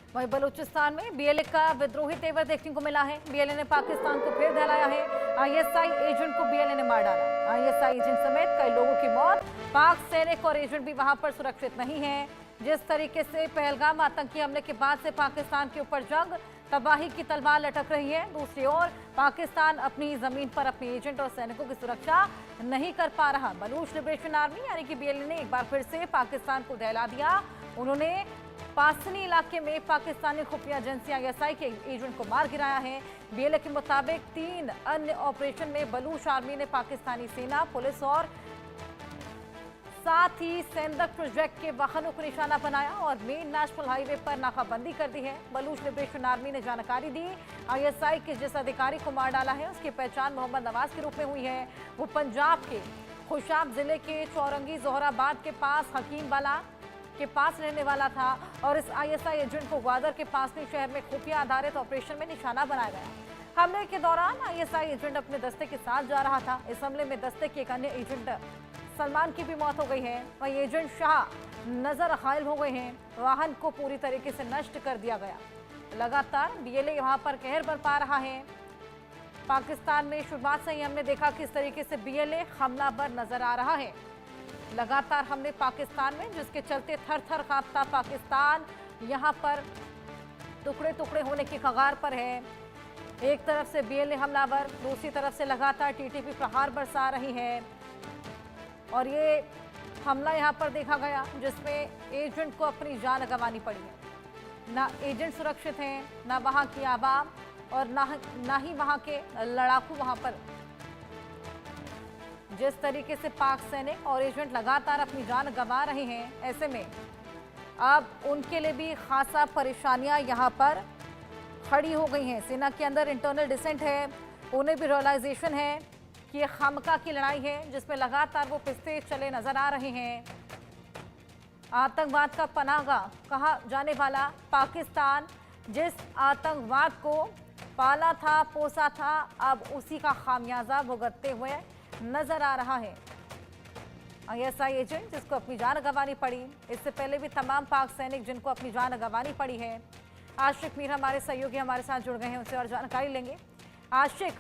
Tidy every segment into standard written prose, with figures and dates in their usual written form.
वहीं बलूचिस्तान में बीएलए का विद्रोही तेवर देखने को मिला है। बीएलए ने पाकिस्तान को फिर दहलाया है। आईएसआई एजेंट को बीएलए ने मार डाला। आईएसआई एजेंट समेत कई लोगों की मौत। पाक सैनिक और एजेंट भी वहां पर सुरक्षित नहीं है। जिस तरीके से पहलगाम आतंकी हमले के बाद से पाकिस्तान के ऊपर जंग तबाही की तलवार लटक रही है, दूसरी ओर पाकिस्तान अपनी जमीन पर अपने एजेंट और सैनिकों की सुरक्षा नहीं कर पा रहा। बलूच लिबरेशन आर्मी यानी कि बीएलए ने एक बार फिर से पाकिस्तान को दहला दिया। उन्होंने पासनी इलाके में पाकिस्तानी खुफिया एजेंसी आईएसआई के एजेंट को मार गिराया है। बीएलए के मुताबिक 3 अन्य ऑपरेशन में बलूच आर्मी ने पाकिस्तानी सेना, पुलिस और साथ ही सेंदक प्रोजेक्ट के वाहनों को निशाना बनाया और मेन नेशनल हाईवे पर नाकाबंदी कर दी है। बलूच लिबरेशन आर्मी ने जानकारी दी, आईएसआई के जिस अधिकारी को मार डाला है उसकी पहचान मोहम्मद नवाज के रूप में हुई है। वो पंजाब के खुशाब जिले के चौरंगी जोहराबाद के पास हकीमवाला के पास रहने वाला था और इस आईएसआई एजेंट को ग्वादर के पासनी शहर में खुफिया आधारित ऑपरेशन में निशाना बनाया गया। हमले के दौरान आईएसआई एजेंट अपने दस्ते के साथ जा रहा था। इस हमले में दस्ते के एक अन्य एजेंट सलमान की भी मौत हो गई है। वहीं एजेंट शाह नजर घायल हो गए हैं। वाहन को पूरी तरीके से नष्ट कर दिया गया। लगातार बीएलए यहां पर कहर बरपा रहा है। पाकिस्तान में शुरुआत से ही हमने देखा किस तरीके से बीएलए हमलावर नजर आ रहा है। लगातार हमले पाकिस्तान में, जिसके चलते थर थर कांपता पाकिस्तान यहां पर टुकड़े टुकड़े होने की कगार पर है। एक तरफ से बीएलए हमलावर, दूसरी तरफ से लगातार टीटीपी प्रहार बरसा रही है और ये हमला यहां पर देखा गया जिसमें एजेंट को अपनी जान गंवानी पड़ी है। ना एजेंट सुरक्षित हैं, ना वहां की आवाम और ना ही वहां के लड़ाकू वहां पर। जिस तरीके से पाक सैनिक और एजेंट लगातार अपनी जान गंवा रहे हैं, ऐसे में अब उनके लिए भी खासा परेशानियां यहां पर खड़ी हो गई हैं। सेना के अंदर इंटरनल डिसेंट है, उन्हें भी रियलाइजेशन है कि ये खामका की लड़ाई है जिसमें लगातार वो पिसते चले नजर आ रहे हैं। आतंकवाद का पनाहगाह कहा जाने वाला पाकिस्तान जिस आतंकवाद को पाला था, पोसा था, अब उसी का खामियाजा भुगतते हुए नजर आ रहा है। आईएसआई एजेंट जिसको अपनी जान गंवानी पड़ी, इससे पहले भी तमाम पाक सैनिक जिनको अपनी जान गंवानी पड़ी है। आशिक मीर हमारे सहयोगी हमारे साथ जुड़ गए हैं, उनसे और जानकारी लेंगे। आशिक,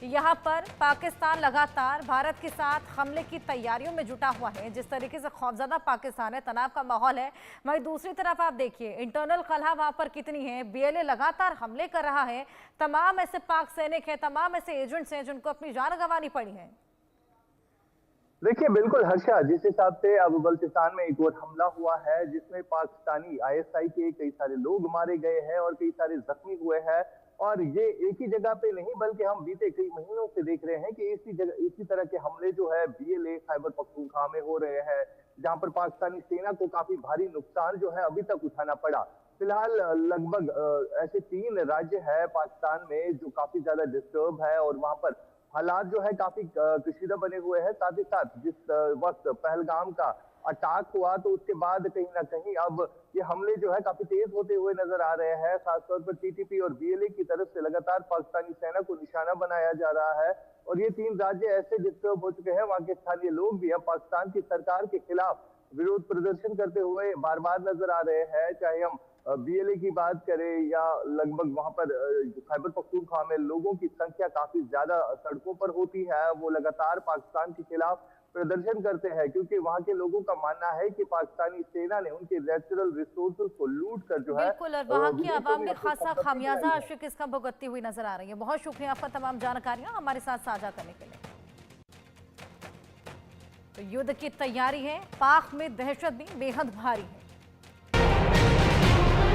यहाँ पर पाकिस्तान लगातार भारत के साथ हमले की तैयारियों में जुटा हुआ है। जिस तरीके से खौफजदा पाकिस्तान है, तनाव का माहौल है, वहीं दूसरी तरफ आप देखिए इंटरनल कलह वहां पर कितनी है। बीएलए लगातार हमले कर रहा है। तमाम ऐसे पाक सैनिक हैं, तमाम ऐसे एजेंट्स हैं जिनको अपनी जान गंवानी पड़ी है। देखिए बिल्कुल हर्षा, जिस हिसाब से अब बलूचिस्तान में एक और हमला हुआ है जिसमें पाकिस्तानी आईएसआई के कई सारे लोग मारे गए हैं और कई सारे जख्मी हुए हैं, और ये एक ही जगह पे नहीं बल्कि हम बीते कई महीनों से देख रहे हैं कि इसी तरह के हमले जो है बीएलए खैबर पख्तूनख्वा में हो रहे हैं, जहां पर पाकिस्तानी सेना को काफी भारी नुकसान जो है अभी तक उठाना पड़ा। फिलहाल लगभग ऐसे 3 राज्य है पाकिस्तान में जो काफी ज्यादा डिस्टर्ब है और वहां पर हालात जो है काफी कशीदा बने हुए हैं। साथ ही साथ जिस वक्त पहलगाम का अटैक हुआ तो उसके बाद कहीं ना कहीं अब ये हमले जो है काफी तेज होते हुए नजर आ रहे हैं। खासतौर पर टीटीपी और बीएलए की तरफ से लगातार पाकिस्तानी सेना को निशाना बनाया जा रहा है और ये 3 राज्य ऐसे डिस्टर्ब हो चुके हैं, वहां के स्थानीय लोग भी अब पाकिस्तान की सरकार के खिलाफ विरोध प्रदर्शन करते हुए बार बार नजर आ रहे हैं। चाहे हम बीएलए की बात करें या लगभग वहां पर खैबर पख्तूनख्वा में लोगों की संख्या काफी ज्यादा सड़कों पर होती है, वो लगातार पाकिस्तान के खिलाफ प्रदर्शन करते हैं क्योंकि वहां के लोगों का मानना है कि पाकिस्तानी सेना ने उनके नेचुरल रिसोर्सेज को लूट कर जो है बिल्कुल, और वहाँ की आवाम भी खासा खामियाजा आशिक इसका भुगतती हुई नजर आ रही है। बहुत शुक्रिया आपका तमाम जानकारियां हमारे साथ साझा करने के लिए। तो युद्ध की तैयारी है, पाक में दहशत भी बेहद भारी है।